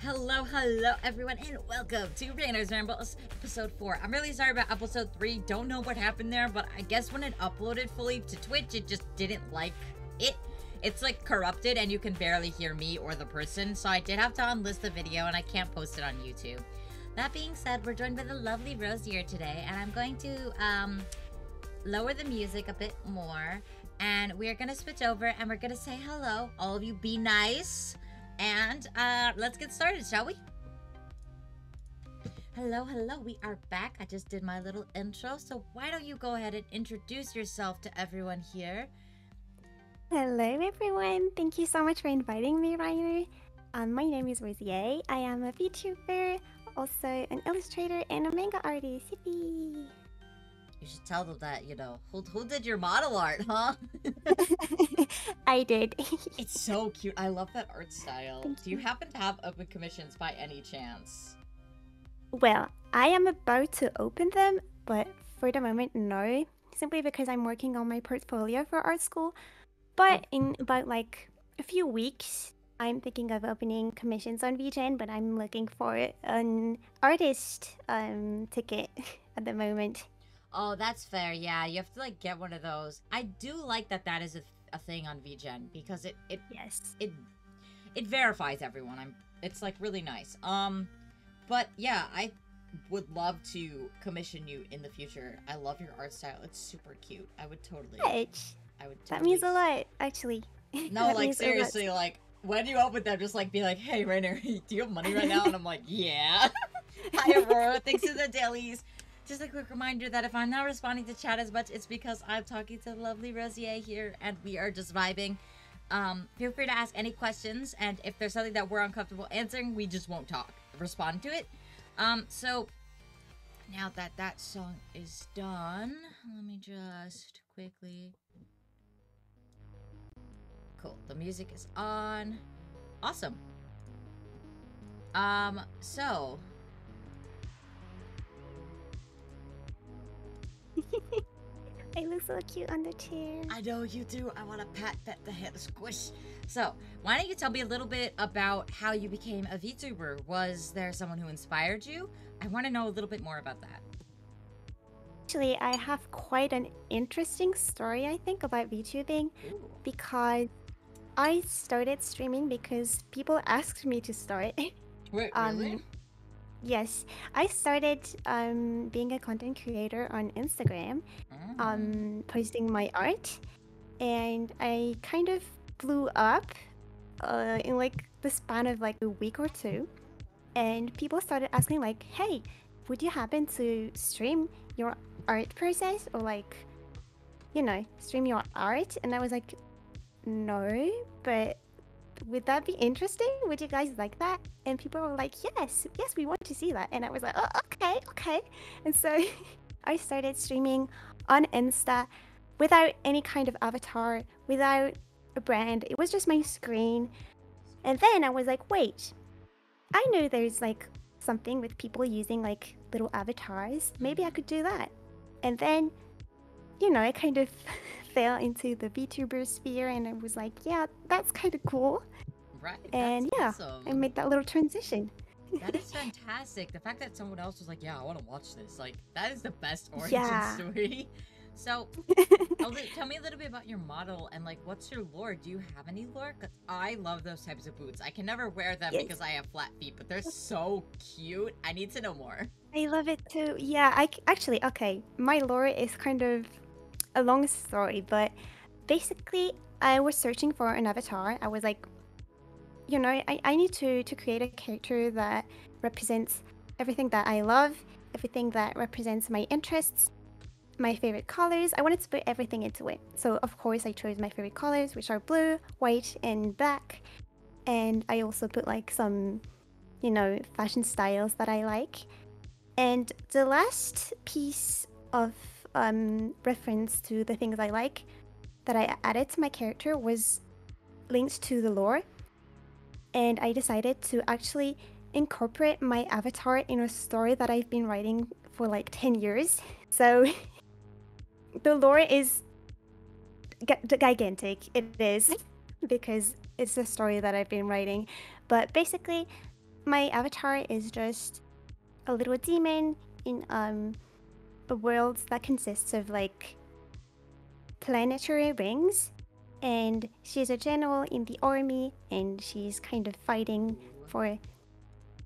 Hello, everyone, and welcome to Rambles, episode 4. I'm really sorry about episode 3. Don't know what happened there, but I guess when it uploaded fully to Twitch, it just didn't like it. It's like corrupted, and you can barely hear me or the person, so I did have to unlist the video, and I can't post it on YouTube. That being said, we're joined by the lovely Rose here today, and I'm going to lower the music a bit more, and we're gonna switch over, and we're gonna say hello. All of you, be nice. And let's get started, shall we? Hello, we are back. I just did my little intro, so why don't you go ahead and introduce yourself to everyone here? Hello, everyone. Thank you so much for inviting me, Rainer. My name is Rosie. I am a VTuber, also an illustrator and a manga artist. Yippee! You should tell them that, you know, who did your model art, huh? I did. It's so cute. I love that art style. Do you happen to have open commissions by any chance? Well, I am about to open them, but for the moment, no. Simply because I'm working on my portfolio for art school. But in about like a few weeks, I'm thinking of opening commissions on VGen, but I'm looking for an artist ticket at the moment. Oh, that's fair. Yeah, you have to like get one of those. I do like that is a thing on VGen because it verifies everyone. It's like really nice. But yeah, I would love to commission you in the future. I love your art style. It's super cute. I would totally. That means a lot, actually. No, like seriously, like when you open them, just like be like, "Hey, Rainer, do you have money right now?" And I'm like, "Yeah." Hi, Aurora. Thanks for the dailies. Just a quick reminder that if I'm not responding to chat as much, it's because I'm talking to the lovely Rosier here, and we are just vibing. Feel free to ask any questions, and if there's something that we're uncomfortable answering, we just won't respond to it. So, now that song is done, let me just quickly... Cool, the music is on. Awesome. So... I look so cute on the chair. I know you do. I want to pat the head squish. So, why don't you tell me a little bit about how you became a VTuber? Was there someone who inspired you? I want to know a little bit more about that. Actually, I have quite an interesting story, I think, about VTubing. Ooh. Because I started streaming because people asked me to start. Wait, really? Yes, I started being a content creator on Instagram, posting my art, and I kind of blew up in like the span of like a week or two, and people started asking like, "Hey, would you happen to stream your art process or like, you know, stream your art?" And I was like, "No, but would that be interesting? Would you guys like that?" And people were like, yes, we want to see that. And I was like, oh, okay. And so I started streaming on Insta without any kind of avatar, without a brand. It was just my screen. And then I was like, wait, I know there's like something with people using like little avatars. Maybe I could do that. And then, you know, I kind of fell into the VTuber sphere, and I was like, yeah, that's kind of cool. Right. And yeah, awesome. I made that little transition. That is fantastic. The fact that someone else was like, yeah, I want to watch this. Like, that is the best origin story. So, tell me a little bit about your model and like, what's your lore? Do you have any lore? Because I love those types of boots. I can never wear them because I have flat feet, but they're so cute. I need to know more. I love it too. Yeah, actually, okay, my lore is kind of a long story, but basically I was searching for an avatar. I was like, you know, I need to create a character that represents everything that I love, everything that represents my interests, my favorite colors. I wanted to put everything into it. So of course I chose my favorite colors, which are blue, white, and black. And I also put like some, you know, fashion styles that I like. And the last piece of reference to the things I like that I added to my character was linked to the lore, and I decided to actually incorporate my avatar in a story that I've been writing for like 10 years. So the lore is gigantic. It is because it's a story that I've been writing, but basically my avatar is just a little demon in a world that consists of like planetary rings, and she's a general in the army, and she's kind of fighting for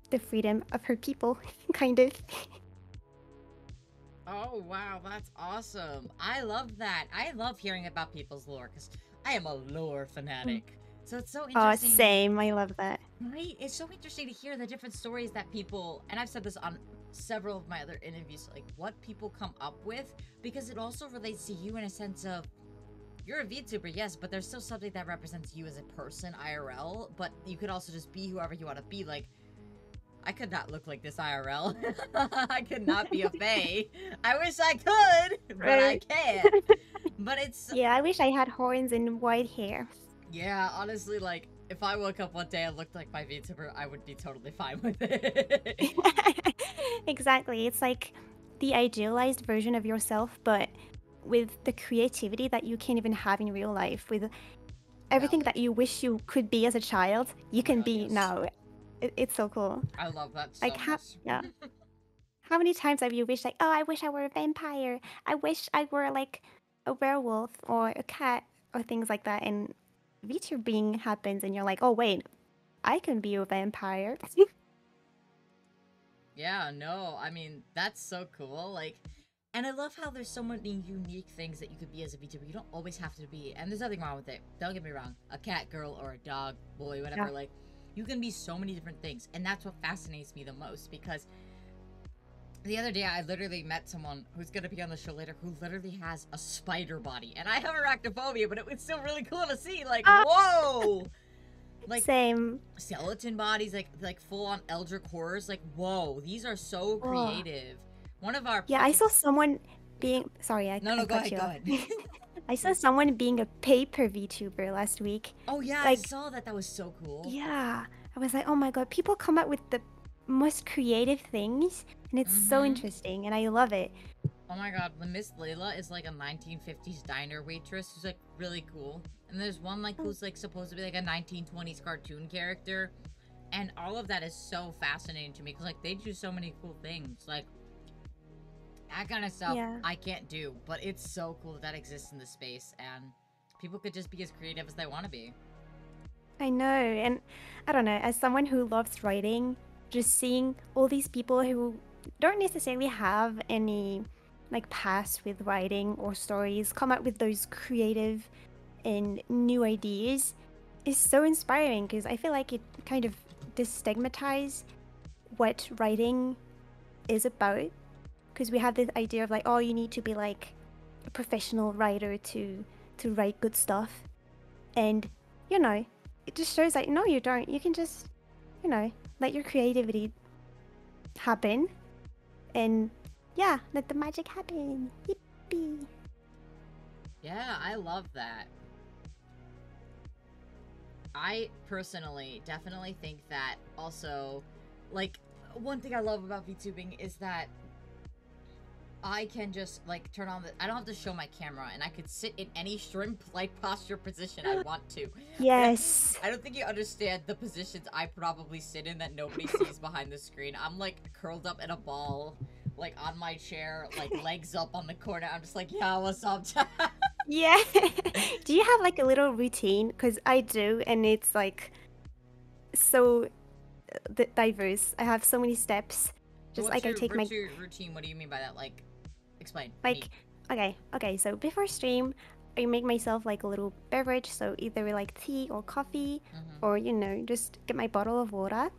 the freedom of her people, kind of. Oh, wow, that's awesome. I love that. I love hearing about people's lore because I am a lore fanatic. So it's so Oh, interesting. same. I love that. Right? It's so interesting to hear the different stories that people, and I've said this on several of my other interviews, like what people come up with, because it also relates to you in a sense of you're a VTuber, yes, but there's still something that represents you as a person, IRL, but you could also just be whoever you want to be. Like, I could not look like this IRL. I could not be a fae. I wish I could, but I can't. But it's... Yeah, I wish I had horns and white hair. Yeah, honestly, like, if I woke up one day and looked like my VTuber, I would be totally fine with it. Exactly. It's like the idealized version of yourself, but with the creativity that you can't even have in real life, with everything that you wish you could be as a child, you can God, be yes. now. It's so cool. I love that so Like, much. yeah. How many times have you wished, like, oh, I wish I were a vampire. I wish I were like a werewolf or a cat or things like that. And VTubing happens, and you're like, oh, wait, I can be a vampire. Yeah, no, I mean, that's so cool. Like, and I love how there's so many unique things that you could be as a VTuber. You don't always have to be, and there's nothing wrong with it. Don't get me wrong. A cat girl or a dog boy, whatever, Yeah. like, you can be so many different things. And that's what fascinates me the most, because the other day I literally met someone who's going to be on the show later who literally has a spider body. And I have arachnophobia, but it was still really cool to see. Like, whoa! Like, Same. skeleton bodies, like full-on eldritch horrors. Like, whoa, these are so creative. One of our... Yeah, I saw someone being... Sorry, I No, go cut ahead, you go off. ahead. I saw someone being a pay-per-VTuber last week. Oh, yeah, Like, I saw that. That was so cool. yeah. I was like, oh my god, people come up with the most creative things, and it's so interesting, and I love it. Oh my god, the Miss Layla is like a 1950s diner waitress who's like really cool. And there's one like who's like supposed to be like a 1920s cartoon character. And all of that is so fascinating to me because like they do so many cool things. Like that kind of stuff I can't do, but it's so cool that exists in the space and people could just be as creative as they want to be. I know, and I don't know, as someone who loves writing, just seeing all these people who don't necessarily have any like past with writing or stories come up with those creative and new ideas is so inspiring because I feel like it kind of destigmatizes what writing is about, because we have this idea of like, oh, you need to be like a professional writer to write good stuff, and you know, it just shows like, no, you don't. You can just, you know, let your creativity happen, and yeah, let the magic happen. Yippee. Yeah, I love that. I personally definitely think that also, like, one thing I love about VTubing is that I can just, like, turn on the... I don't have to show my camera, and I could sit in any shrimp-like posture position I want to. Yes. I don't think you understand the positions I probably sit in that nobody sees behind the screen. I'm, like, curled up in a ball, like, on my chair, like, legs up on the corner. I'm just like, yeah, what's up, Yeah. Do you have, like, a little routine? Because I do, and it's, like, so diverse. I have so many steps. Just like I take what's your routine? What do you mean by that? Like, explain. Like, okay. So before stream, I make myself like a little beverage. So either like tea or coffee, or you know, just get my bottle of water.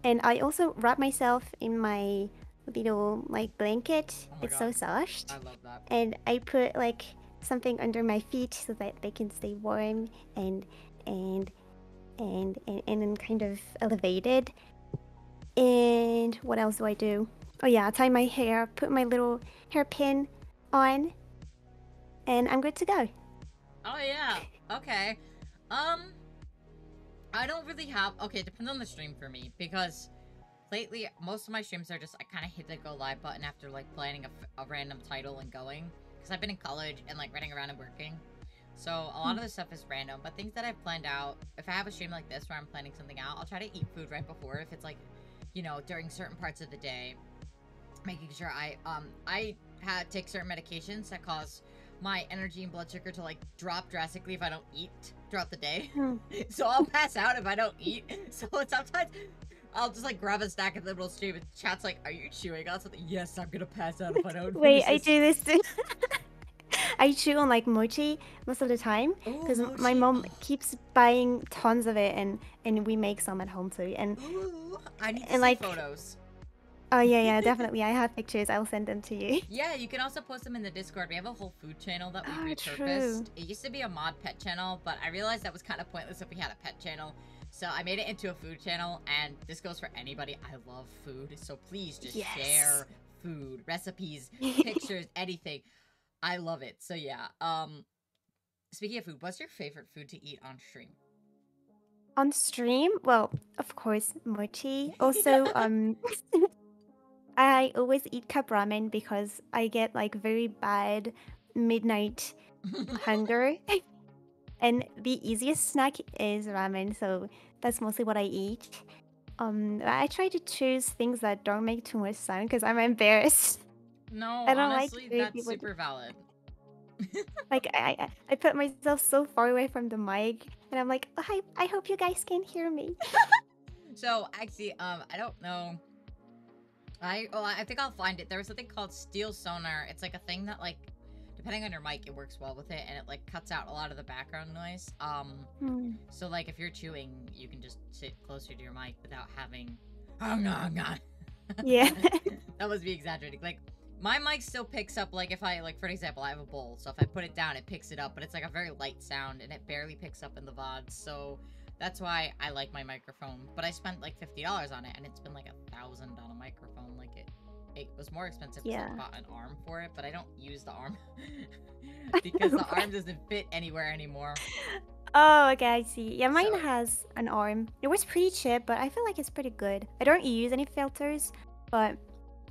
And I also wrap myself in my little like blanket. It's so soft. I love that. And I put like something under my feet so that they can stay warm and kind of elevated. And what else do I do? Oh yeah, I tie my hair, put my little hairpin on, and I'm good to go. Oh yeah, okay. I don't really have... Okay, it depends on the stream for me, because lately, most of my streams are just, I kind of hit the go live button after, like, planning a random title and going. Because I've been in college and, like, running around and working. So a lot of the stuff is random, but things that I've planned out, if I have a stream like this where I'm planning something out, I'll try to eat food right before. If it's like, you know, during certain parts of the day, making sure I take certain medications that cause my energy and blood sugar to like drop drastically if I don't eat throughout the day. So I'll pass out if I don't eat. So sometimes I'll just like grab a snack in the middle of the stream and chat's like, "Are you chewing on something?" Yes, I'm gonna pass out if I don't. Wait, I do this too. I chew on like mochi most of the time because my mom keeps buying tons of it, and we make some at home too. And I need to see like photos. Oh yeah, definitely. I have pictures. I'll send them to you. Yeah, you can also post them in the Discord. We have a whole food channel that we repurposed. True. It used to be a mod pet channel, but I realized that was kind of pointless if we had a pet channel. So I made it into a food channel, and this goes for anybody. I love food, so please just share food, recipes, pictures, anything. I love it. So yeah. Speaking of food, what's your favorite food to eat on stream? On stream? Well, of course, mochi. Also, I always eat cup ramen because I get like very bad midnight hunger. And the easiest snack is ramen, so that's mostly what I eat. I try to choose things that don't make too much sound because I'm embarrassed. No, I don't honestly, like that's super valid. Like I put myself so far away from the mic, and I'm like, oh, I hope you guys can hear me. So actually, I don't know. I think I'll find it. There was something called Steel Sonar. It's like a thing that like, depending on your mic, it works well with it, and it like cuts out a lot of the background noise. So like if you're chewing, you can just sit closer to your mic without having. Oh no. Yeah. That was me exaggerating. Like my mic still picks up like if I like, for example, I have a bowl, so if I put it down, it picks it up, but it's like a very light sound, and it barely picks up in the VOD. So that's why I like my microphone. But I spent like $50 on it, and it's been like $1,000 on a microphone. Like it was more expensive because I bought an arm for it, but I don't use the arm because the arm doesn't fit anywhere anymore. Oh, okay, I see. Yeah, mine has an arm. It was pretty cheap, but I feel like it's pretty good. I don't use any filters, but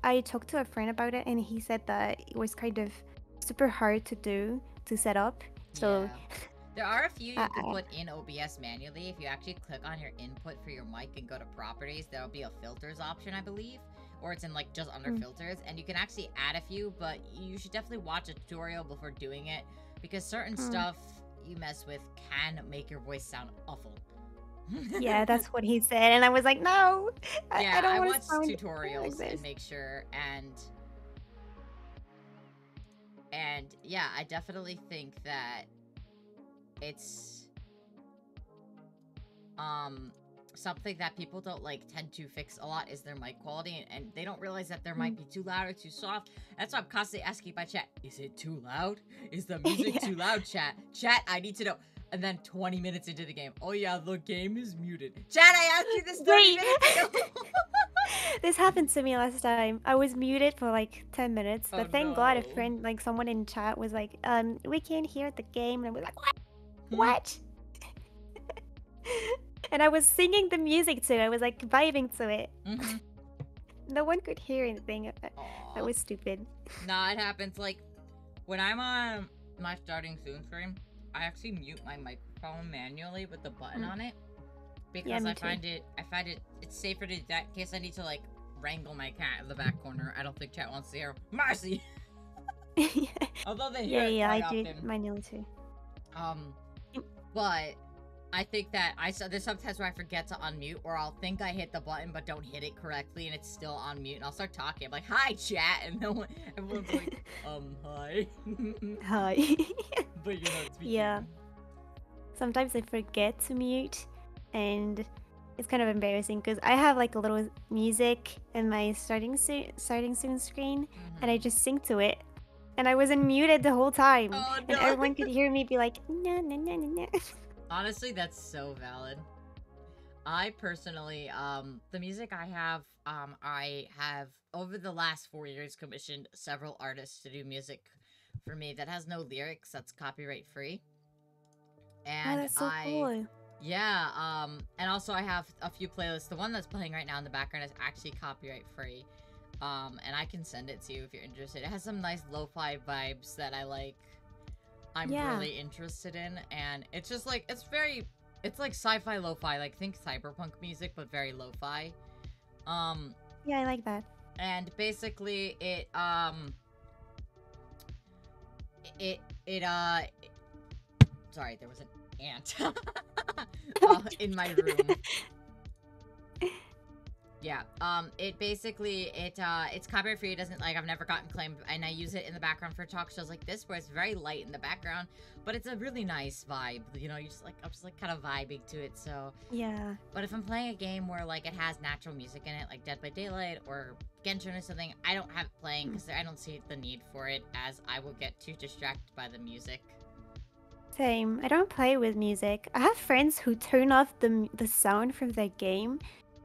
I talked to a friend about it, and he said that it was kind of super hard to do, to set up. So there are a few you can put in OBS manually. If you actually click on your input for your mic and go to properties, there'll be a filters option, I believe. Or it's in like just under filters, and you can actually add a few, but you should definitely watch a tutorial before doing it, because certain stuff you mess with can make your voice sound awful. Yeah, that's what he said, and I was like, no, I don't want to watch tutorials and make sure, and yeah, I definitely think that it's something that people don't like tend to fix a lot is their mic quality, and they don't realize that their mic be too loud or too soft. That's why I'm constantly asking my chat, is it too loud? Is the music too loud, chat? Chat, I need to know. And then 20 minutes into the game, oh yeah, the game is muted. Chat, I asked you this 30 minutes ago. This happened to me last time. I was muted for like 10 minutes, but thank God a friend, like someone in chat was like, we can't hear the game, and I was like, what? What? And I was singing the music too. I was like vibing to it. No one could hear anything. That was stupid. Nah, it happens. Like when I'm on my starting soon stream, I actually mute my microphone manually with the button on it, because I find it's safer to do that in case I need to like wrangle my cat in the back corner. I don't think chat wants to hear Marcy. Although they hear it quite often. I do manually too. But I think that there's sometimes where I forget to unmute, or I'll think I hit the button but don't hit it correctly, and it's still on mute, and I'll start talking. I'm like, "Hi, chat," and everyone's like, hi. Hi. But you're not speaking. Yeah. Sometimes I forget to mute, and it's kind of embarrassing because I have like a little music in my starting soon screen, and I just sing to it, and I wasn't muted the whole time, and everyone could hear me be like, no, no, no, no, no. Honestly, that's so valid. I personally, the music I have over the last 4 years commissioned several artists to do music for me that has no lyrics, that's copyright free. And that's so cool. Yeah, and also I have a few playlists. The one that's playing right now in the background is actually copyright free. And I can send it to you if you're interested. It has some nice lo-fi vibes that I like. I'm Yeah. really interested in, and it's just like it's like sci-fi lo-fi, like think cyberpunk music but very lo-fi. Um Yeah, I like that. and basically it it sorry, there was an ant in my room. Yeah. It basically it's copyright free. It doesn't like I've never gotten claimed, and I use it in the background for talk shows like this where it's very light in the background, but it's a really nice vibe. You know, you just like I'm just like kind of vibing to it. So, Yeah. but if I'm playing a game where like it has natural music in it, like Dead by Daylight or Genshin or something, I don't have it playing because I don't see the need for it, as I will get too distracted by the music. Same. I don't play with music. I have friends who turn off the sound from their game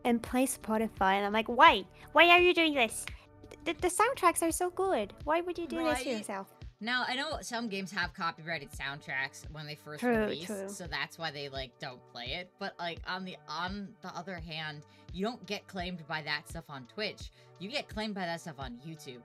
and play Spotify, and I'm like, why? Why are you doing this? The soundtracks are so good. Why would you do this to Right? yourself? Now, I know some games have copyrighted soundtracks when they first True, release, true. so that's why they like don't play it. But like on the other hand, you don't get claimed by that stuff on Twitch. You get claimed by that stuff on YouTube.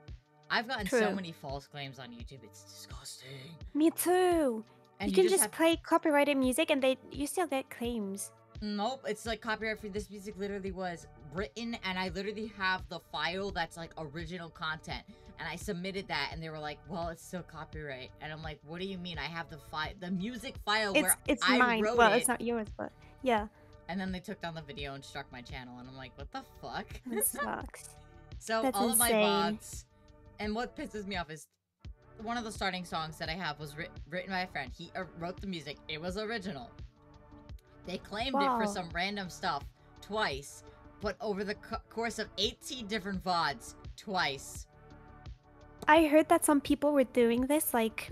I've gotten so True. many false claims on YouTube. It's disgusting. Me too. And You you can just just have play copyrighted music and you still get claims. nope, it's like copyright free. This music literally was written, and I literally have the file that's like original content, and I submitted that, and they were like, "Well, it's still copyright," and I'm like, "What do you mean? I have the music file where It's I mine. wrote Well, it." it's not yours, but yeah. And then they took down the video and struck my channel, and I'm like, "What the fuck?" That sucks. So That's all of my insane. bots, and what pisses me off is one of the starting songs that I have was written by a friend. He wrote the music. It was original. They claimed it for Wow. some random stuff twice, but over the course of 18 different VODs, twice. I heard that some people were doing this, like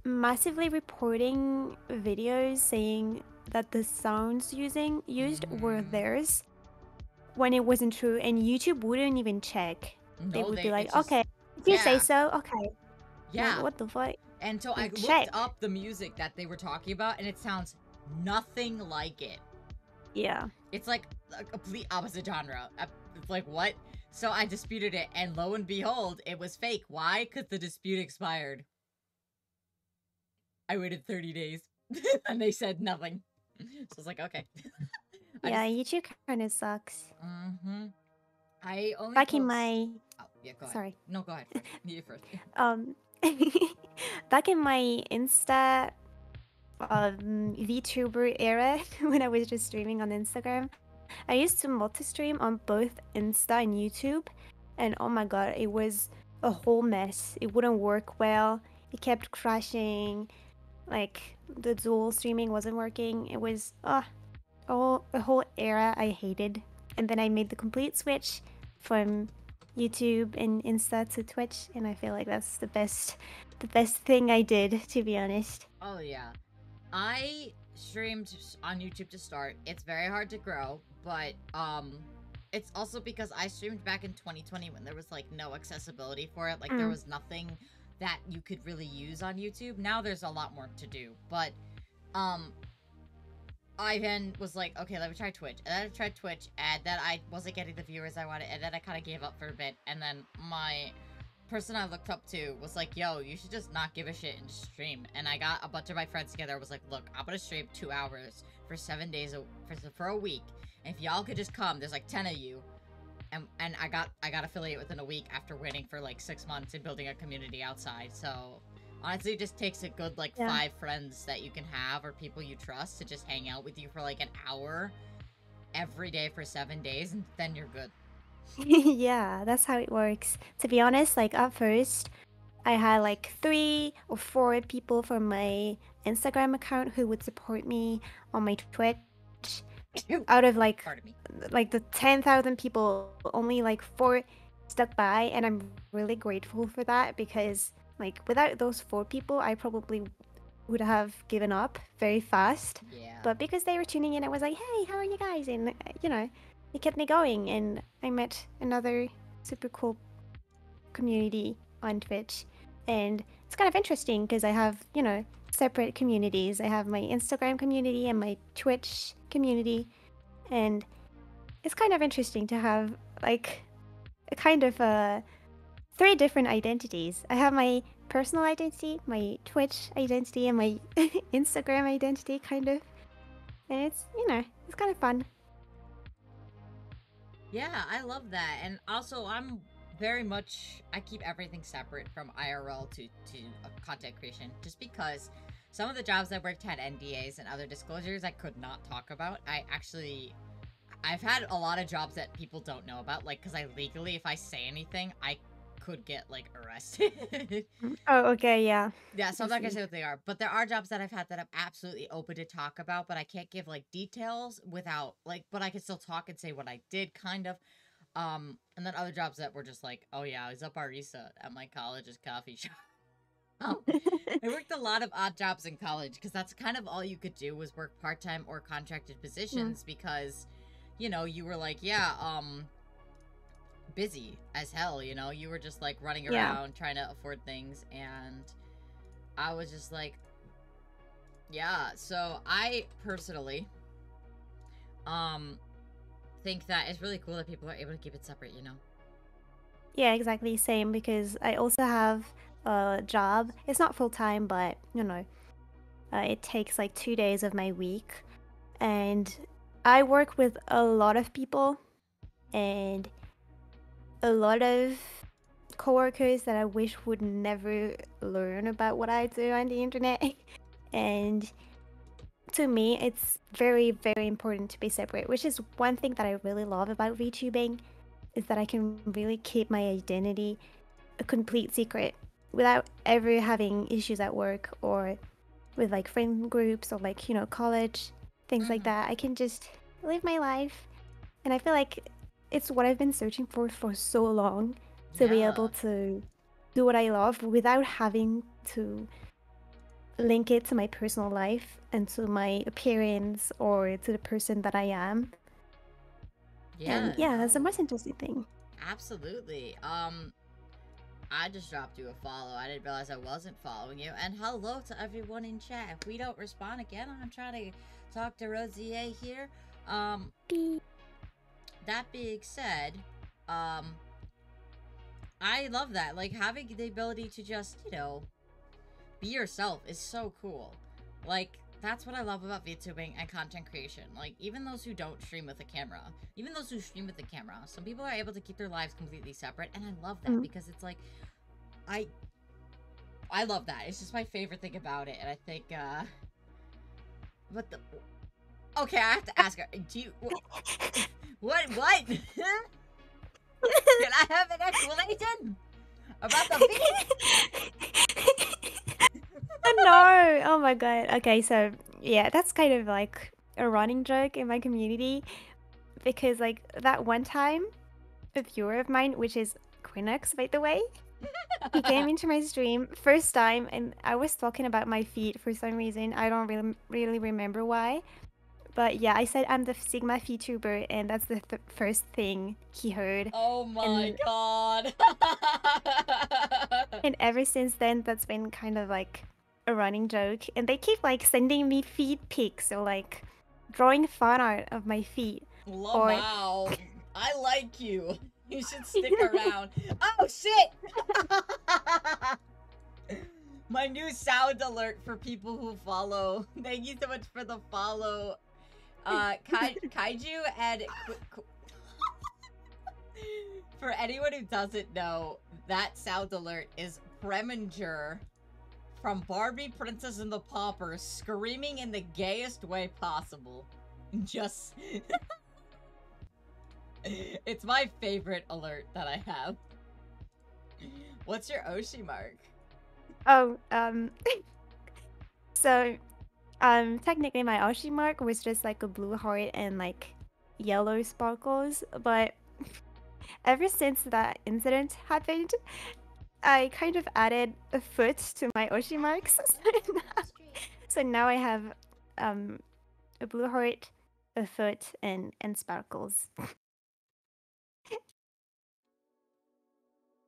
massively reporting videos saying that the sounds used were theirs when it wasn't true, and YouTube wouldn't even check. They No, would be like, just, okay, if you say yeah. so, okay. Yeah. Like, what the fuck? And so I Check. looked up the music that they were talking about, and it sounds nothing like it. Yeah. It's like a complete opposite genre. It's like, what? So I disputed it, and lo and behold, it was fake. Why? Because the dispute expired. I waited 30 days, and they said nothing. So I was like, okay. Yeah, YouTube kind of sucks. Mm-hmm. I only Back in my... Oh, yeah, go ahead. Sorry. No, go ahead first. You first. Back in my Insta VTuber era, when I was just streaming on Instagram, I used to multi-stream on both Insta and YouTube, and oh my god, it was a whole mess. It wouldn't work well. It kept crashing. Like, the dual streaming wasn't working. It was a whole era I hated. And then I made the complete switch from YouTube and Insta to Twitch, and I feel like that's the best thing I did, to be honest. Oh yeah, I streamed on YouTube to start. It's very hard to grow, but it's also because I streamed back in 2020 when there was like no accessibility for it. Like there was nothing that you could really use on YouTube. Now there's a lot more to do, but I then was like, okay, let me try Twitch. And then I tried Twitch, and then I wasn't getting the viewers I wanted, and then I kind of gave up for a bit. And then my person I looked up to was like, yo, you should just not give a shit and just stream. And I got a bunch of my friends together. I was like, look, I'm gonna stream 2 hours for 7 days for a week. And if y'all could just come, there's like 10 of you. And I got affiliate within a week after waiting for like 6 months and building a community outside. So honestly, it just takes a good, like, 5 friends that you can have or people you trust to just hang out with you for, like, an hour every day for 7 days, and then you're good. Yeah, that's how it works. To be honest, like, at first, I had, like, 3 or 4 people from my Instagram account who would support me on my Twitch. Out of, like the 10,000 people, only, like, 4 stuck by, and I'm really grateful for that because... like, without those 4 people, I probably would have given up very fast. Yeah. But because they were tuning in, I was like, hey, how are you guys? And, you know, it kept me going. And I met another super cool community on Twitch. And it's kind of interesting because I have, you know, separate communities. I have my Instagram community and my Twitch community. And it's kind of interesting to have, like, a kind of a three different identities. I have my personal identity, my Twitch identity, and my Instagram identity, kind of. And it's, it's kind of fun. Yeah, I love that. And also, I'm very much, I keep everything separate from IRL to content creation just because some of the jobs I worked had NDAs and other disclosures I could not talk about. I've had a lot of jobs that people don't know about, like, because I legally, if I say anything, I could get, like, arrested. Oh, okay, yeah. Yeah, so I I'm not gonna see. say what they are, but there are jobs that I've had that I'm absolutely open to talk about, but I can't give, like, details without, like, but I can still talk and say what I did, kind of. And then other jobs that were just like, oh yeah, I was up barista at my college's coffee shop. I worked a lot of odd jobs in college because that's kind of all you could do was work part-time or contracted Mm, positions because, you were like, yeah, busy as hell, you were just like running yeah. around trying to afford things, and I was just like, yeah. So I personally, um, think that it's really cool that people are able to keep it separate. Yeah, exactly. Same, because I also have a job. It's not full time, but, it takes like 2 days of my week. And I work with a lot of people and a lot of coworkers that I wish would never learn about what I do on the internet. And to me, it's very, very important to be separate, which is one thing that I really love about VTubing, is that I can really keep my identity a complete secret without ever having issues at work or with like friend groups or like, college, things like Mm-hmm. that. I can just live my life. And I feel like it's what I've been searching for so long, to be able Yeah. to do what I love without having to link it to my personal life and to my appearance or to the person that I am. And Yeah, yeah, that's the no. most interesting thing. Absolutely. I just dropped you a follow. I didn't realize I wasn't following you. And hello to everyone in chat. If we don't respond again, I'm trying to talk to Rosier here. Um, that being said, um, I love that. Like, having the ability to just, be yourself is so cool. Like, that's what I love about VTubing and content creation. Like, even those who don't stream with a camera, even those who stream with a camera, some people are able to keep their lives completely separate, and I love that Mm. because it's like, I I love that. It's just my favorite thing about it, and I think, what the? Okay, I have to ask her. Do you what? Can I have an explanation about the Oh no! Oh my god. Okay, so yeah, that's kind of like a running joke in my community, because like that one time, a viewer of mine, which is Quinox, by the way, he came into my stream first time, and I was talking about my feet for some reason. I don't really remember why, but yeah, I said I'm the Sigma VTuber, and that's the first thing he heard, Oh my and god. ever since then, that's been kind of like a running joke. And they keep like sending me feet pics or like drawing fan art of my feet. Or Wow. I like you. You should stick around. Oh shit! My new sound alert for people who follow. Thank you so much for the follow. Kaiju and for anyone who doesn't know, that sound alert is Preminger from Barbie Princess and the Pauper screaming in the gayest way possible. Just it's my favorite alert that I have. What's your Oshi mark? oh, so technically my Oshi mark was just like a blue heart and like yellow sparkles, but ever since that incident happened, I kind of added a foot to my Oshi marks. So now I have um a blue heart, a foot, and sparkles.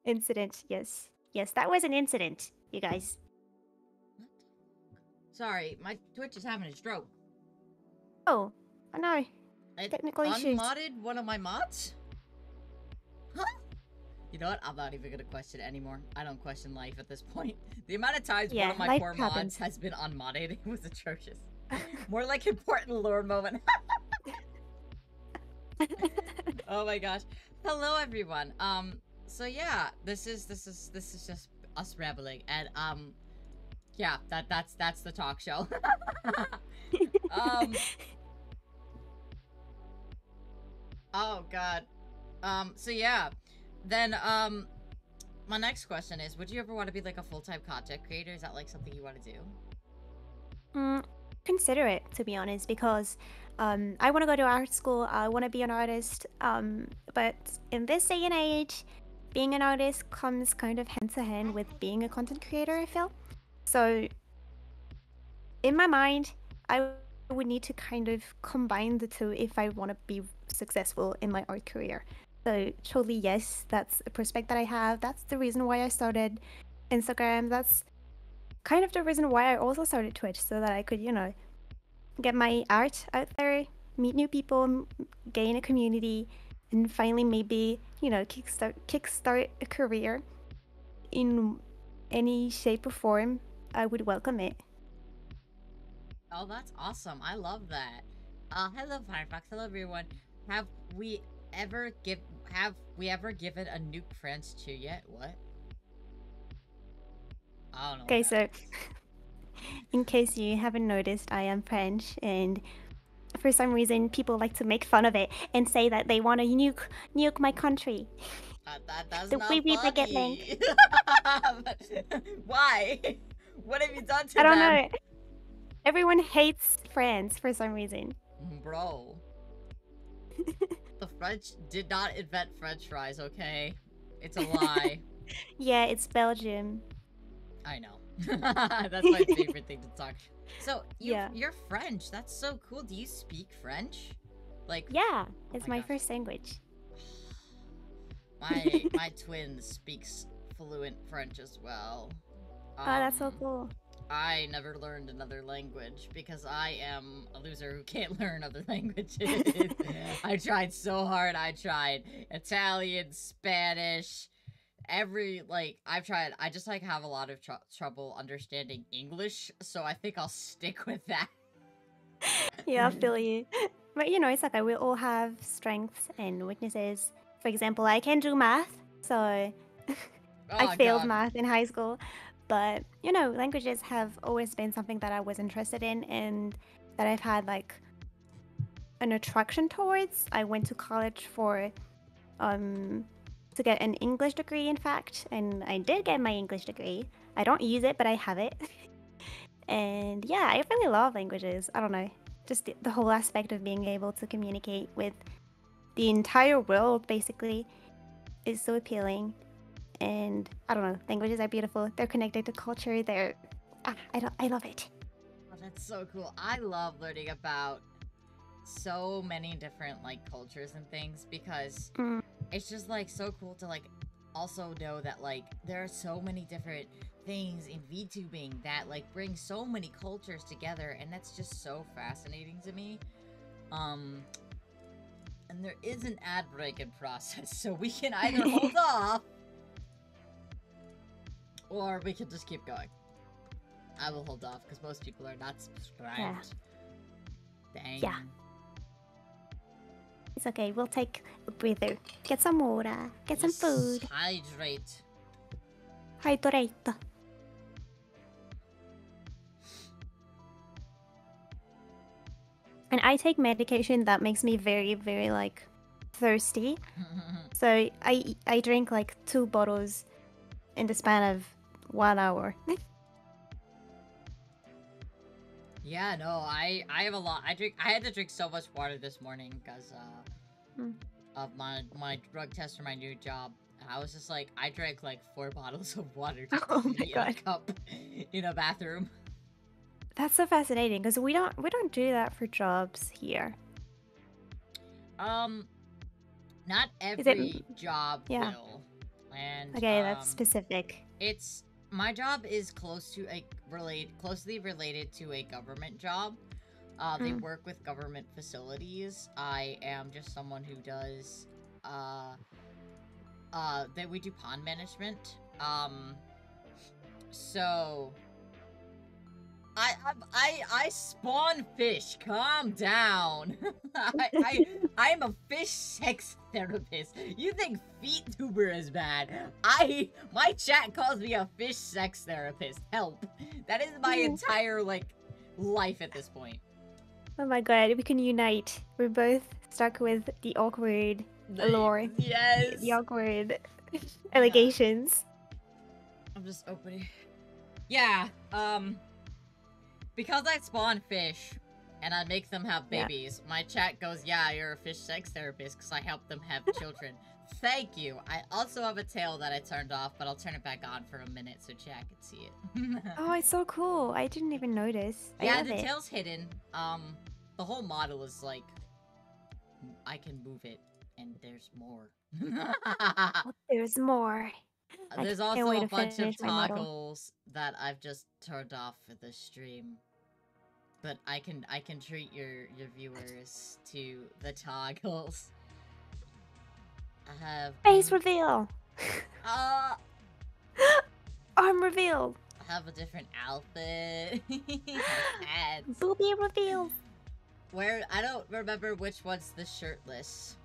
Incident, yes. Yes, that was an incident, you guys. Sorry, my Twitch is having a stroke. Oh, oh no. It Technical issues. unmodded one of my mods? Huh? You know what? I'm not even gonna question it anymore. I don't question life at this point. The amount of times one Yeah, of my life core mods happens. has been unmodded, it was atrocious. More like important lore moment. Oh my gosh. Hello everyone. So yeah, this is just us rambling and yeah, that's the talk show. um oh god. So yeah. Then my next question is, would you ever want to be like a full-time content creator? Is that like something you want to do? Mm, consider it, to be honest, because I want to go to art school. I want to be an artist. But in this day and age, being an artist comes kind of hand to hand with being a content creator, I feel. So in my mind, I would need to kind of combine the two if I want to be successful in my art career. So totally yes, that's a prospect that I have. That's the reason why I started Instagram. That's kind of the reason why I also started Twitch, so that I could, get my art out there, meet new people, gain a community, and finally maybe, kickstart a career in any shape or form. I would welcome it. Oh, that's awesome. I love that. Hello Firefox. Hello everyone. Have we have we ever given a nuke French to yet? What? I don't know what Okay, that so means. in case you haven't noticed, I am French, and for some reason, people like to make fun of it and say that they want to nuke my country. That's The not wee wee baguette land. funny. Why? What have you done I to don't them? know. Everyone hates France for some reason. Bro, the French did not invent French fries, okay? It's a lie. Yeah, it's Belgium. I know. That's my favorite thing to talk. So, Yeah. you're French. That's so cool. Do you speak French? Like, Yeah, oh it's my my gosh. first language. My twin speaks fluent French as well. Oh, that's so Um cool. I never learned another language because I am a loser who can't learn other languages. I tried so hard. I tried Italian, Spanish, I've tried. I just like have a lot of trouble understanding English, so I think I'll stick with that. Yeah, I feel you. But it's okay. We all have strengths and weaknesses. For example, I can do math, so I Oh failed god. math in high school. But languages have always been something that I was interested in and that I've had like an attraction towards. I went to college for um to get an English degree, in fact, and I did get my English degree. I don't use it, but I have it. And yeah, I really love languages. I don't know, just the whole aspect of being able to communicate with the entire world basically is so appealing. And I don't know, languages are beautiful. They're connected to culture. I love it. Oh, that's so cool. I love learning about so many different like cultures and things because Mm, it's just like so cool to like also know that like there are so many different things in VTubing that like bring so many cultures together, and that's just so fascinating to me. Um and there is an ad break in process, so we can either hold off or we can just keep going. I will hold off because most people are not yeah, subscribed. Dang. yeah. It's okay. We'll take a breather. Get some water. Get some Yes, food. hydrate. Hydrate. And I take medication that makes me very, very like thirsty. So I drink like 2 bottles in the span of 1 hour. Yeah, no, I have a lot. I had to drink so much water this morning because Mm. of my drug test for my new job. I was just like, I drank like 4 bottles of water just Oh my in a god. cup in a bathroom. That's so fascinating because we don't do that for jobs here. Um, not Is it? every job Yeah. will, and Okay, that's specific. it's my job is closely related to a government job. They Mm. work with government facilities. I am just someone who does that we do pond management. So I spawn fish. Calm down. I'm a fish sex therapist. You think feet tuber is bad? My chat calls me a fish sex therapist. Help. That is my entire life at this point. Oh my god, we can unite. We're both stuck with the awkward lore. Yes. The awkward allegations. I'm just opening. Yeah, because I spawn fish and I make them have babies, my chat goes, yeah, you're a fish sex therapist because I help them have children. Thank you. I also have a tail that I turned off, but I'll turn it back on for a minute so chat can see it. Oh, it's so cool. I didn't even notice. Yeah, the tail's hidden. The whole model is like, I can move it, and there's more. There's more. There's also a bunch of toggles that I've just turned off for the stream. But I can treat your viewers to the toggles. I have face reveal. Arm reveal. I have a different outfit. Ads. Booby reveal. Where I don't remember which one's the shirtless.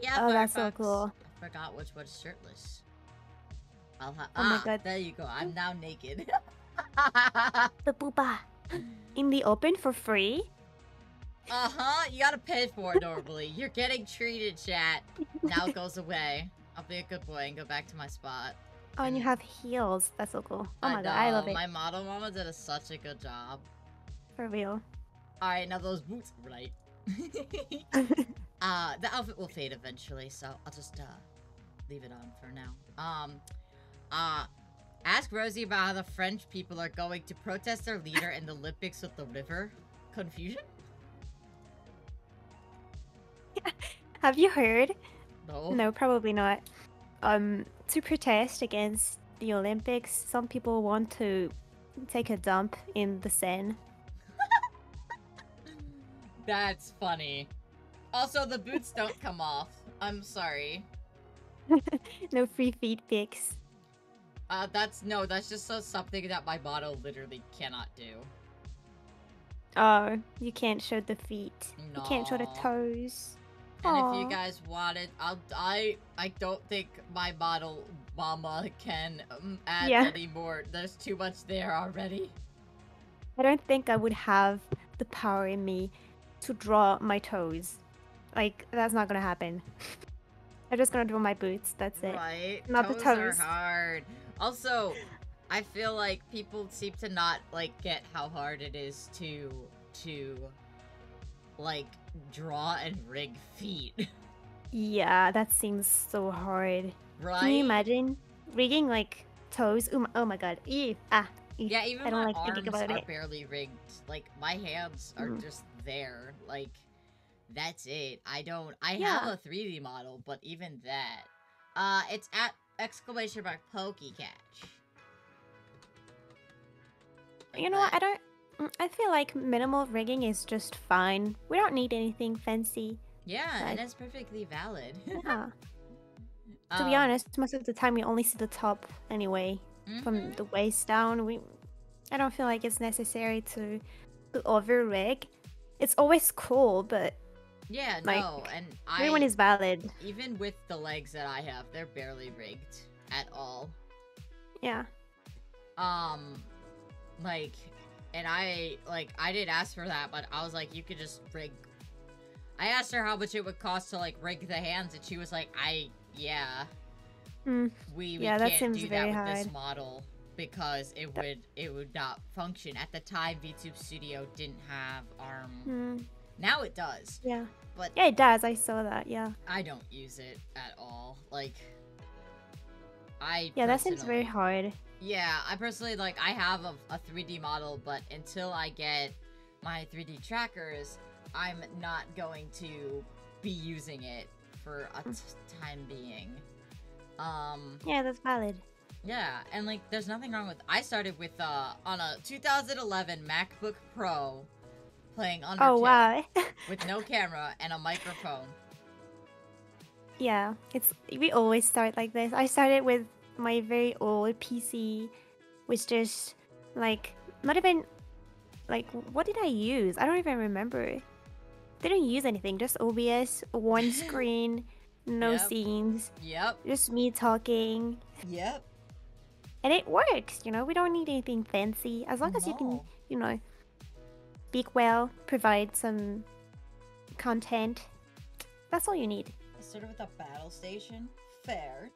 Yeah, oh, that's so cool. I forgot which one's shirtless. Oh my god. There you go. I'm now naked. The booba. In the open for free? Uh-huh. You gotta pay for it normally. You're getting treated, chat. Now it goes away. I'll be a good boy and go back to my spot. Oh, and you have heels. That's so cool. Oh my god, I love it. My model mama did such a good job. For real. Alright, now those boots, right? The outfit will fade eventually, so I'll just, leave it on for now. Ask Rosie about how the French people are going to protest their leader in the Olympics with the river. Confusion? Have you heard? No. No, probably not. To protest against the Olympics, some people want to take a dump in the Seine. That's funny. Also, the boots don't come off. I'm sorry. No free feet pics. That's just something that my model literally cannot do. Oh, you can't show the feet. No. You can't show the toes. And Aww. if you guys wanted, I don't think my model mama can add any more. There's too much there already. I don't think I would have the power in me to draw my toes. Like, that's not gonna happen. I'm just gonna draw my boots, that's it. Right. Not toes the toes. Are hard. Also, I feel like people seem to not, get how hard it is to draw and rig feet. Yeah, that seems so hard. Right? Can you imagine rigging, toes? Oh my god. Ew. Ah. Ew. Yeah, even I don't my like thinking arms about are it. barely rigged. My hands are just there. That's it. I have a 3D model, but even that. It's at !Pokecatch. You know what? I feel like minimal rigging is just fine. We don't need anything fancy. Yeah, and that's perfectly valid. Yeah. To be honest, most of the time we only see the top anyway. From the waist down, I don't feel like it's necessary to over rig. It's always cool, but yeah, no, and everyone is valid. Even with the legs that I have, they're barely rigged at all. Yeah. And I did ask for that, but I was like, you could just rig. I asked her how much it would cost to rig the hands, and she was like, we can't do that with this model because it would not function. At the time, VTube Studio didn't have ARM. Now it does. Yeah. But yeah, it does. I saw that. Yeah. I don't use it at all. That seems very hard. Yeah, I personally, I have a 3D model, but until I get my 3D trackers, I'm not going to be using it for a time being. Yeah, that's valid. Yeah, and, there's nothing wrong with... I started with, on a 2011 MacBook Pro, playing Undertale. Oh, wow. with no camera and a microphone. Yeah, we always start like this. I started with my very old PC, which just like not even like what did I use? I don't even remember. Didn't use anything, just OBS, one screen, no Yep. scenes, Yep. just me talking. Yep. And it works, we don't need anything fancy. As long as you can, No. speak well, provide some content. That's all you need. I started with a battle station. Fair.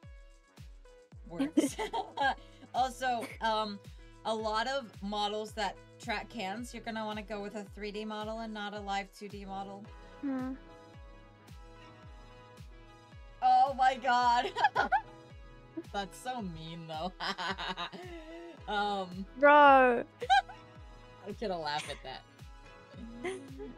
Works. Also, a lot of models that track cans, you're gonna want to go with a 3D model and not a live 2D model. Hmm. Oh my god. That's so mean though. Bro. I'm gonna laugh at that.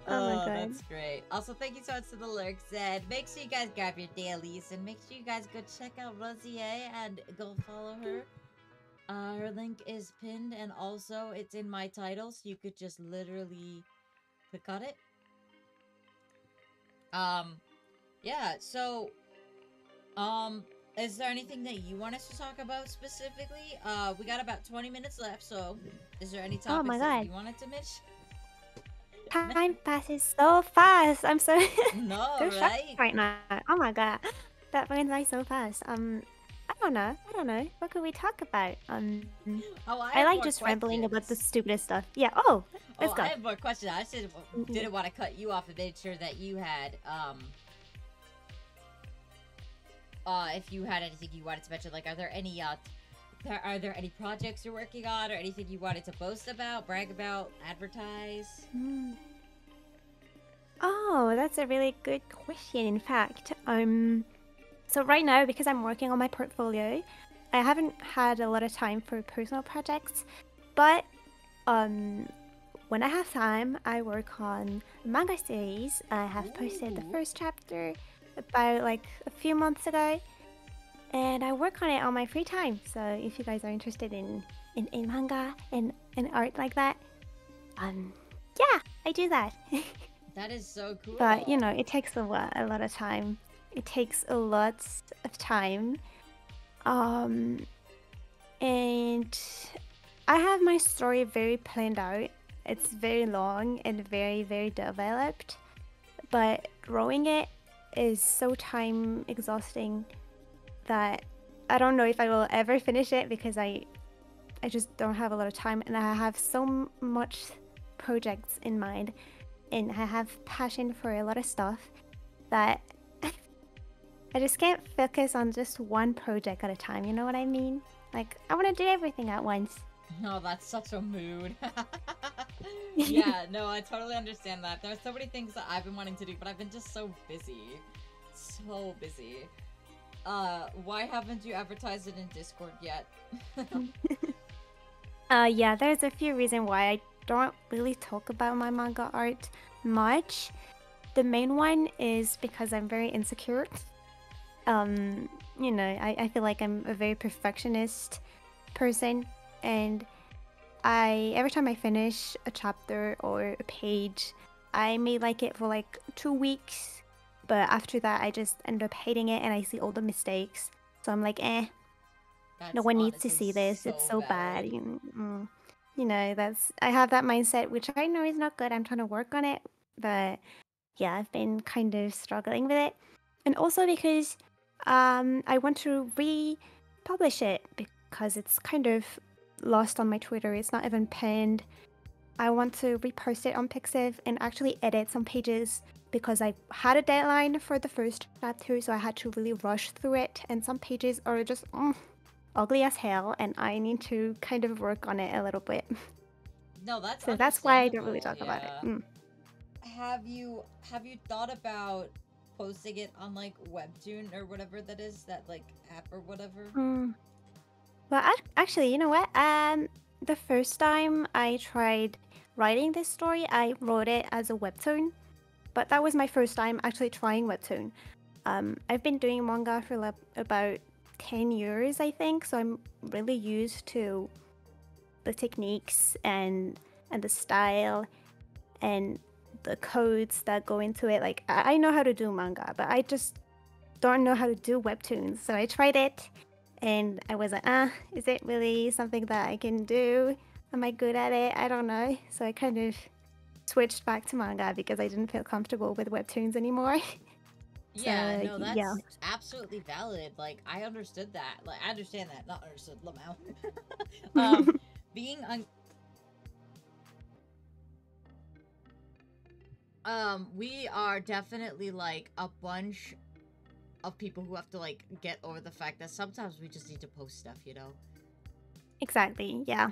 Oh my god. That's great. Also, thank you so much to the lurks, and make sure you guys grab your dailies, and make sure you guys go check out Rosier and go follow her. Her link is pinned, and also it's in my title, so you could just literally click on it. Yeah, so, is there anything that you want us to talk about specifically? We got about 20 minutes left, so is there any Oh my topics that god. you wanted to mention? Time passes so fast. I'm so No, so shocked right? right now. Oh my god. That went by so fast. I don't know. What could we talk about? Oh, I I have like more just rambling about the questions. stupidest stuff. Yeah. Oh, let's Oh, go. I have more questions. I just didn't want to cut you off and made sure that you had, if you had anything you wanted to mention. Like, are there any projects you're working on, or anything you wanted to boast about, brag about, advertise? Oh, that's a really good question. In fact, so right now because I'm working on my portfolio, I haven't had a lot of time for personal projects, but when I have time, I work on a manga series. I have posted the Ooh. first chapter about like a few months ago, and I work on it on my free time. So if you guys are interested in manga and art like that, yeah, I do that. That is so cool. But it takes a lot of time. It takes a lot of time. And I have my story very planned out. It's very long and very, very developed. But drawing it is so time exhausting that I don't know if I will ever finish it because I just don't have a lot of time, and I have so much projects in mind, and I have passion for a lot of stuff that I just can't focus on just one project at a time. You know what I mean? Like, I want to do everything at once. No, that's such a mood. Yeah, no, I totally understand that. There are so many things that I've been wanting to do, but I've been just so busy. So busy. Why haven't you advertised it in Discord yet? Yeah, there's a few reasons why I don't really talk about my manga art much. The main one is because I'm very insecure. I feel like I'm a very perfectionist person, and every time I finish a chapter or a page, I may like it for like 2 weeks, but after that I just end up hating it and I see all the mistakes. So I'm like, That's no one needs to honestly see this. It's so bad. valid. I have that mindset, which I know is not good. I'm trying to work on it, but yeah, I've been kind of struggling with it. And also because I want to republish it because it's kind of lost on my Twitter. It's not even pinned. I want to repost it on Pixiv and actually edit some pages because I had a deadline for the first chapter, so I had to really rush through it. And some pages are just ugly as hell, and I need to kind of work on it a little bit. No, that's So that's why I don't really understandable, talk about it. Have you thought about posting it on like Webtoon or whatever that is, that like app or whatever? Well, actually, you know what? The first time I tried writing this story, I wrote it as a webtoon, but that was my first time actually trying webtoon. I've been doing manga for like about 10 years, I think, so I'm really used to the techniques and the style and the codes that go into it. Like, I know how to do manga, but don't know how to do webtoons. So I tried it and I was like, is it really something that I can do? Am I good at it? I don't know. So I kind of switched back to manga because I didn't feel comfortable with webtoons anymore. Yeah, So no, yeah, that's absolutely valid. Like, I understood that. Like, I understand that. Not understood, Lamau. um, being we are definitely like a bunch of people who have to like get over the fact that sometimes we just need to post stuff, you know? exactly. Yeah.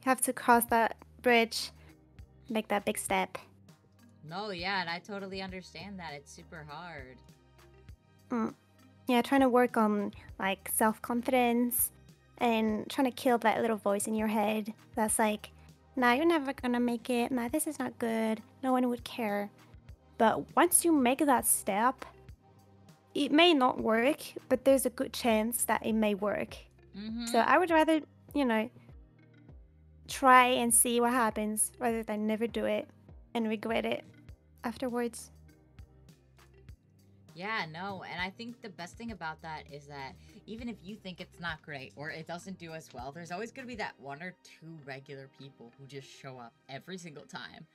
Have to cross that bridge, make that big step. No, yeah, and I totally understand that. It's super hard. Yeah, trying to work on like self-confidence and trying to kill that little voice in your head that's like, nah, you're never gonna make it. Nah, this is not good. No one would care. But once you make that step, it may not work, but there's a good chance that it may work. So I would rather, try and see what happens rather than never do it and regret it afterwards. Yeah, no, and I think the best thing about that is that even if you think it's not great or it doesn't do as well, there's always going to be that one or two regular people who just show up every single time.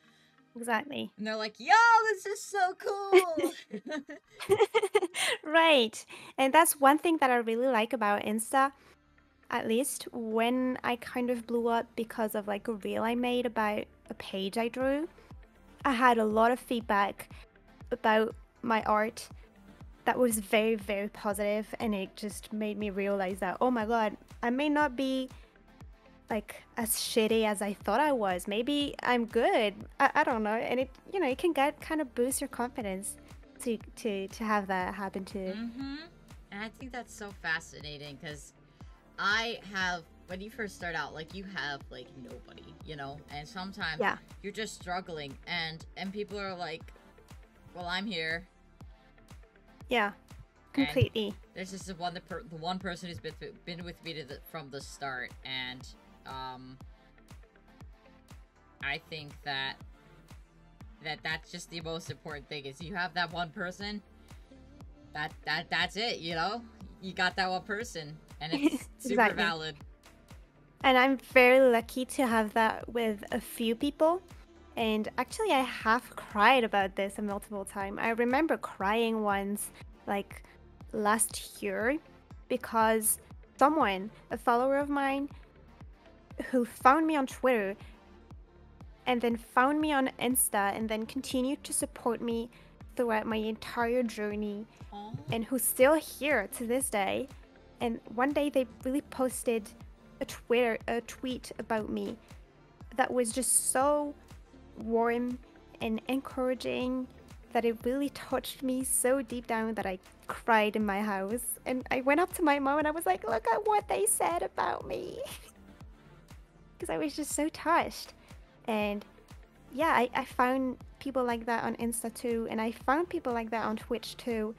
Exactly. And they're like, yo, this is so cool! Right. And that's one thing that I really like about Insta, at least when I kind of blew up because of like a reel I made about a page I drew. I had a lot of feedback about my art that was very, very positive, and it just made me realize that, oh my god, I may not be like as shitty as I thought I was. Maybe I'm good. I don't know. And it can get kind of boost your confidence to have that happen too. And I think that's so fascinating because when you first start out, like, you have like nobody, you know, and sometimes you're just struggling, and people are like, well, I'm here. Yeah, completely. And there's just the one person who's been with me from the start, and I think that's just the most important thing is you have that one person. That's it, you know? You got that one person, and it's super valid. And I'm very lucky to have that with a few people. And actually, I have cried about this a multiple times. I remember crying once, like last year, because someone, a follower of mine, who found me on Twitter and then found me on Insta and then continued to support me throughout my entire journey, and who's still here to this day. And one day they really posted a tweet about me that was just so warm and encouraging that it really touched me so deep down that I cried in my house. And I went up to my mom and I was like, look at what they said about me. Because I was just so touched. And yeah, I found people like that on Insta too, and I found people like that on Twitch too.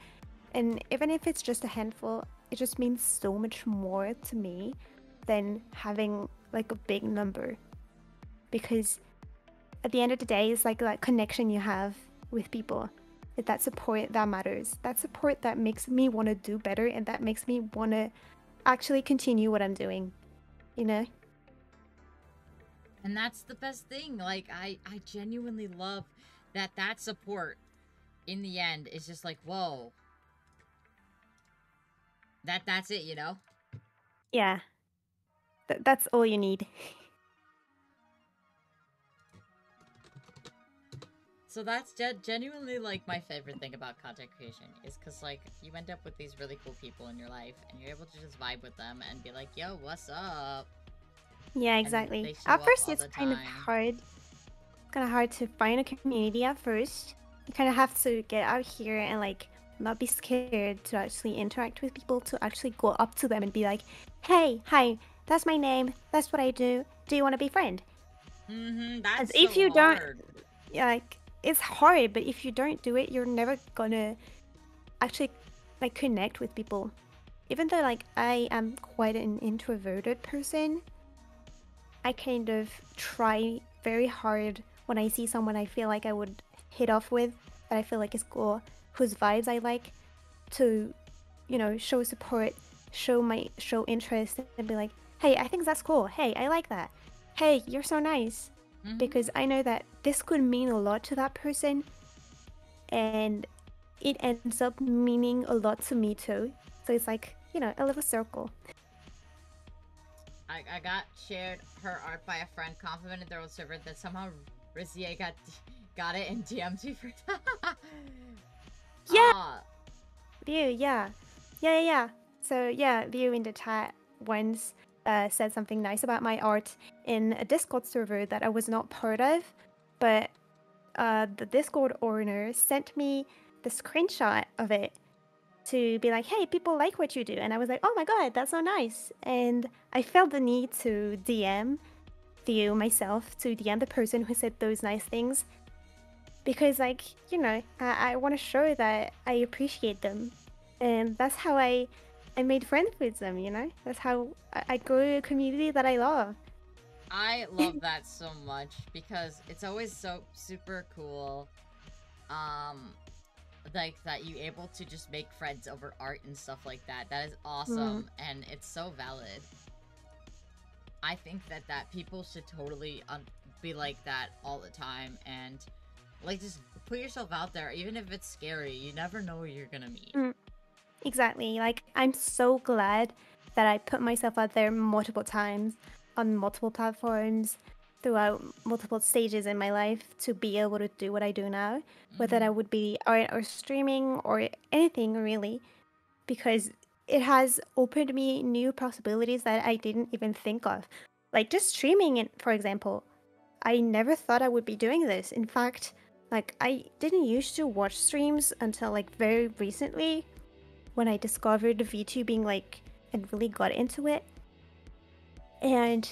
And even if it's just a handful, it just means so much more to me than having like a big number. Because at the end of the day, it's like that connection you have with people. That support that matters. That support that makes me want to do better, and that makes me want to actually continue what I'm doing, you know? And that's the best thing. Like, I genuinely love that support in the end is just like, whoa. That's it, you know? Yeah. That's all you need. So that's genuinely like my favorite thing about content creation is because like you end up with these really cool people in your life and you're able to just vibe with them and be like, yo, what's up? Yeah, exactly. At first it's kind of hard. It's kind of hard to find a community at first. You kind of have to get out here and like not be scared to actually interact with people, to actually go up to them and be like, hey, hi, that's my name, that's what I do you want to be friend? That's if so you hard. Don't, yeah, like, it's hard, but if you don't do it, you're never gonna actually like connect with people. Even though like I am quite an introverted person, I kind of try very hard when I see someone I feel like I would hit off with, that I feel like is cool, whose vibes I like, to, show support, show interest, and be like, hey, I think that's cool. Hey, I like that. Hey, you're so nice. Because I know that this could mean a lot to that person, and it ends up meaning a lot to me too. So it's like, a little circle. I got shared her art by a friend, complimented their old server that somehow Rizier got it and DM'd me for Yeah. View, yeah. So yeah, View in the chat once said something nice about my art in a Discord server that I was not part of, but the Discord owner sent me the screenshot of it to be like, hey, people like what you do. And I was like, oh my god, that's so nice. And I felt the need to DM View myself, to DM the person who said those nice things. Because, like, I want to show that I appreciate them. And that's how I made friends with them, That's how I grew a community that I love. I love that so much because it's always so super cool. Like that you able to just make friends over art and stuff like that. That is awesome, and it's so valid. I think that people should totally be like that all the time, and like just put yourself out there, even if it's scary. You never know who you're gonna meet. Exactly. Like, I'm so glad that I put myself out there multiple times on multiple platforms throughout multiple stages in my life to be able to do what I do now, whether that would be art or streaming or anything really, because it has opened me new possibilities that I didn't even think of. Like just streaming, for example, I never thought I would be doing this. In fact, like I didn't used to watch streams until like very recently when I discovered VTubing, like, and really got into it. And,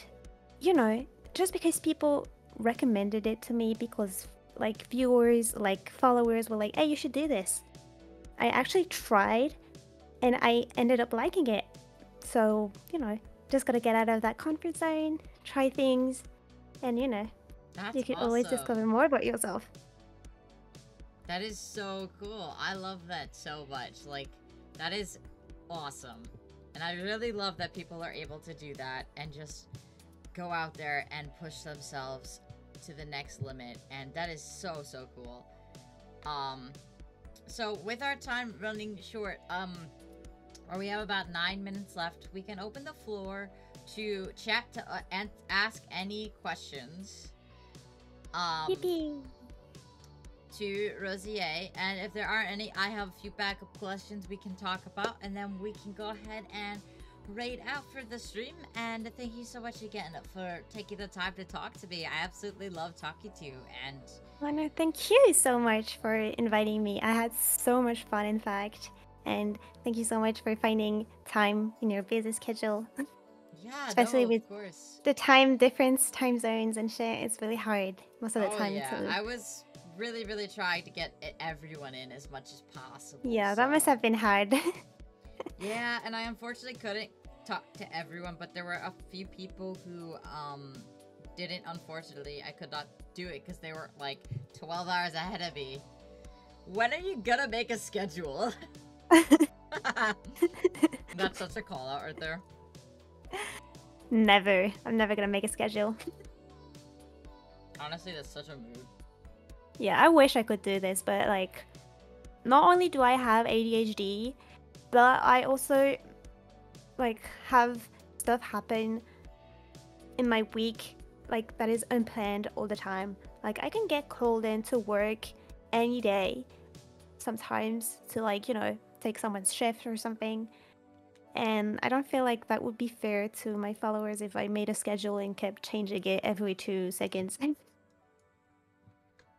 just because people recommended it to me because, like, viewers, like, followers were like, hey, you should do this. I actually tried, and I ended up liking it. So, just gotta get out of that comfort zone, try things, and, That's you can awesome. always discover more about yourself. That is so cool. I love that so much. Like, that is awesome. And I really love that people are able to do that and just go out there and push themselves to the next limit. And that is so, so cool. So with our time running short, or we have about 9 minutes left, we can open the floor to chat to and ask any questions. Yippee! To Rosier, and if there aren't any, I have a few backup questions we can talk about, and then we can go ahead and raid out for the stream. And thank you so much again for taking the time to talk to me. I absolutely love talking to you. And Oh, no, thank you so much for inviting me. I had so much fun, in fact. And thank you so much for finding time in your busy schedule. yeah, Especially no, with of course. the time difference, time zones, and shit. It's really hard most of the time. Yeah, to... I was really trying to get everyone in as much as possible. Yeah, that must have been hard. Yeah, and I unfortunately couldn't talk to everyone, but there were a few people who didn't. Unfortunately, I could not do it because they were like 12 hours ahead of me. When are you gonna make a schedule? That's such a call out right there. Never. I'm never gonna make a schedule. Honestly, that's such a mood. Yeah, I wish I could do this, but like, not only do I have ADHD, but I also like have stuff happen in my week like that is unplanned all the time. Like I can get called in to work any day sometimes to like, take someone's shift or something. And I don't feel like that would be fair to my followers if I made a schedule and kept changing it every 2 seconds.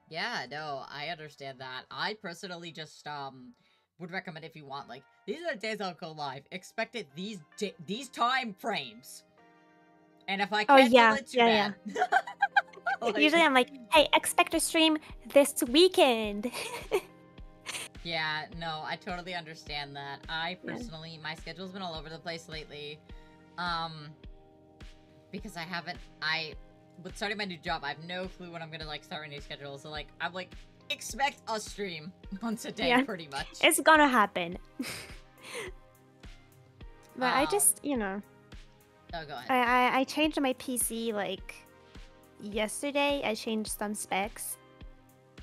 Yeah, no, I understand that. I personally just would recommend if you want, like, these are the days I'll go live. Expect it these time frames. And if I can't do it, too bad. Like, usually I'm like, hey, expect a stream this weekend. Yeah, no, I totally understand that. I personally, my schedule's been all over the place lately. Because with starting my new job, I have no clue when I'm gonna, like, start a new schedule. So, like, I'm, like, expect a stream once a day, pretty much. It's gonna happen. But I just, Oh, go ahead. I changed my PC like yesterday. I changed some specs,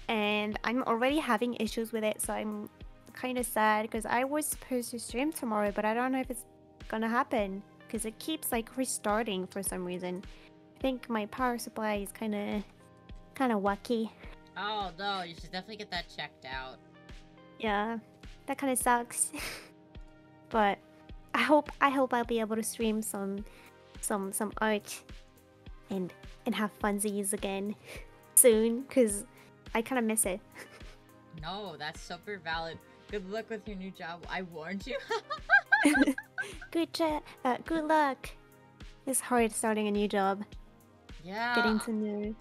and I'm already having issues with it. So I'm kind of sad because I was supposed to stream tomorrow, but I don't know if it's gonna happen because it keeps like restarting for some reason. I think my power supply is kind of wacky. Oh no, you should definitely get that checked out. Yeah, that kind of sucks. But I hope I'll be able to stream some art and have funsies again soon because I kind of miss it. No, that's super valid. Good luck with your new job. I warned you. Good luck. It's hard starting a new job. Yeah. Getting to know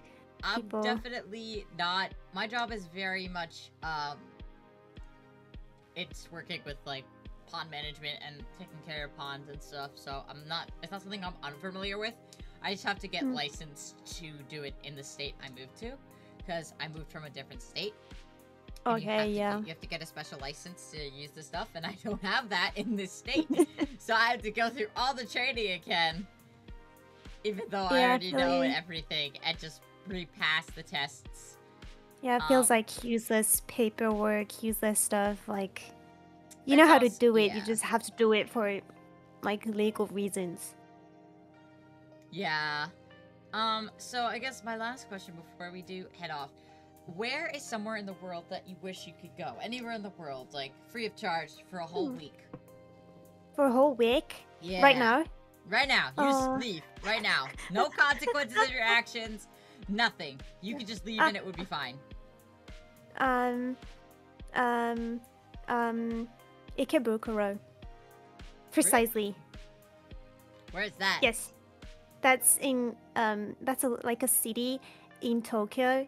people. I'm definitely not. My job is very much, it's working with, like, pond management and taking care of ponds and stuff, so it's not something I'm unfamiliar with. I just have to get licensed to do it in the state I moved to, because I moved from a different state. Okay, you have to get a special license to use the stuff, and I don't have that in this state. So I have to go through all the training again, even though I already know everything, and just repass the tests. Yeah, it feels like useless paperwork, useless stuff, like... You know how to do it, you just have to do it for, like, legal reasons. Yeah. So I guess my last question before we do head off. Where is somewhere in the world that you wish you could go? Anywhere in the world, like, free of charge for a whole week. For a whole week? Yeah. Right now? Right now. You just leave. Right now. No consequences of your actions. Nothing. You could just leave and it would be fine. Ikebukuro. Precisely. Where is that? Yes. That's in, like a city in Tokyo.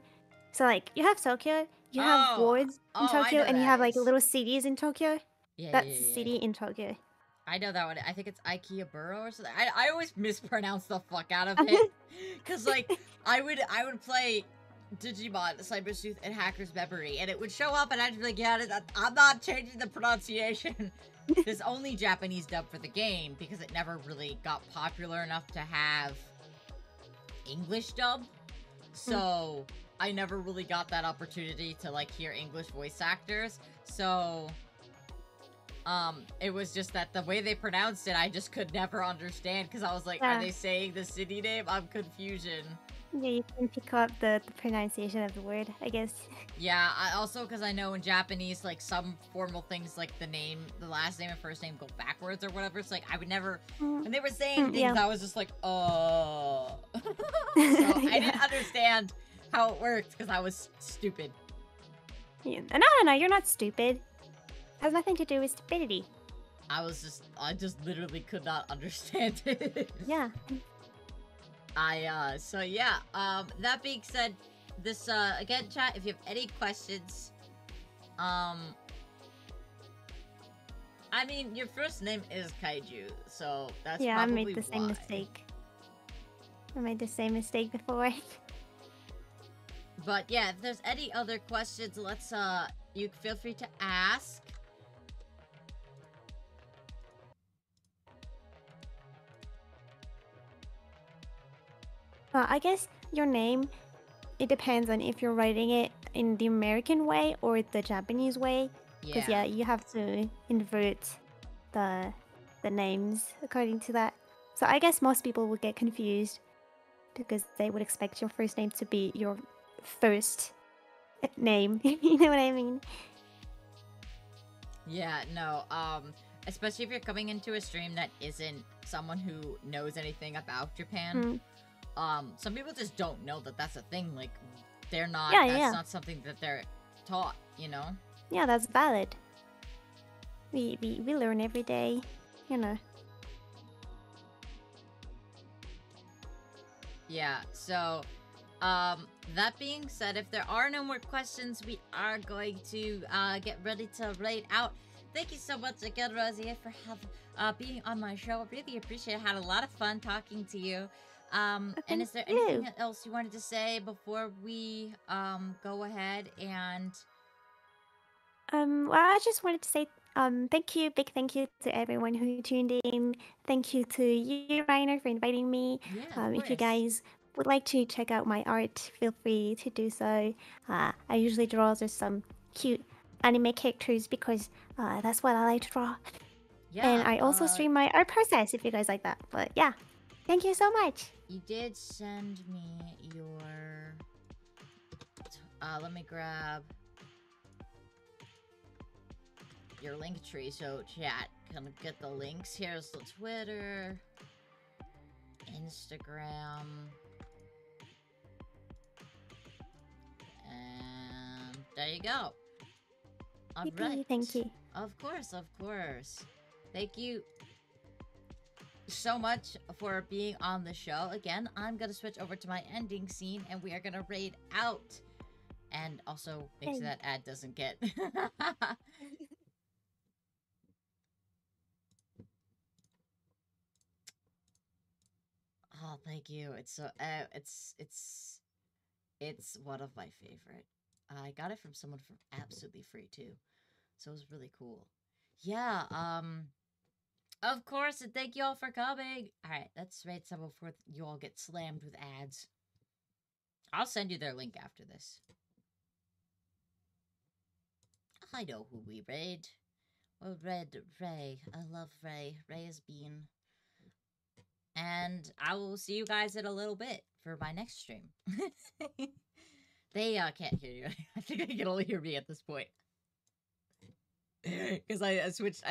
So, like, you have Tokyo, you have wards in Tokyo, and you have, like, little cities in Tokyo. Yeah, That's the city in Tokyo. I know that one. I think it's Ikebukuro or something. I always mispronounce the fuck out of it. Because, like, I would play Digimon, Cyber Sleuth, and Hacker's Memory, and it would show up, and I'd be like, yeah, I'm not changing the pronunciation. There's only Japanese dub for the game, because it never really got popular enough to have English dub. So, I never really got that opportunity to, like, hear English voice actors. So, it was just that the way they pronounced it, I just could never understand, because I was like, are they saying the city name? I'm confusion. Yeah, you can pick up the pronunciation of the word, I guess. Yeah, also because I know in Japanese, like, some formal things, like the last name and first name go backwards or whatever. It's like, I would never, when they were saying things, I was just like, So I didn't understand how it worked because I was stupid. Yeah. No, you're not stupid. It has nothing to do with stupidity. I just literally could not understand it. Yeah. So yeah, that being said, this, again, chat, if you have any questions, I mean, your first name is Kaiju, so that's probably why. I made the same mistake. I made the same mistake before. But yeah, if there's any other questions, let's, you feel free to ask. I guess your name, it depends on if you're writing it in the American way or the Japanese way. Because you have to invert the names according to that. So I guess most people would get confused because they would expect your first name to be your first name. You know what I mean? Yeah, no, especially if you're coming into a stream that isn't someone who knows anything about Japan. Some people just don't know that that's a thing. Like, they're not, that's not something that they're taught, you know? Yeah, that's valid. We learn every day, you know. Yeah, so, that being said, if there are no more questions, we are going to, get ready to raid out. Thank you so much again, Rosie, for being on my show. I really appreciate it. I had a lot of fun talking to you. Oh, And thank is there you. anything else you wanted to say before we go ahead and Well, I just wanted to say thank you, big thank you to everyone who tuned in. Thank you to you, Rainer, for inviting me. yeah, of If you course. guys would like to check out my art, feel free to do so. I usually draw just some cute anime characters because that's what I like to draw. And Yeah, I also stream my art process if you guys like that. But yeah, thank you so much. you did send me your let me grab your link tree, so chat can get the links. Here's the Twitter, Instagram, and there you go. All right. Thank you. Of course, of course. Thank you so much for being on the show. Again, I'm gonna switch over to my ending scene, and we are gonna raid out, and also make sure that ad doesn't get. Oh, thank you. It's so it's one of my favorite. I got it from someone for absolutely free too, so it was really cool. Yeah. Of course, and thank you all for coming. All right, let's raid some before you all get slammed with ads. I'll send you their link after this. I know who we raid. We raid Ray. I love Ray. Ray is Bean. And I will see you guys in a little bit for my next stream. They can't hear you. I think they can only hear me at this point. Because I switched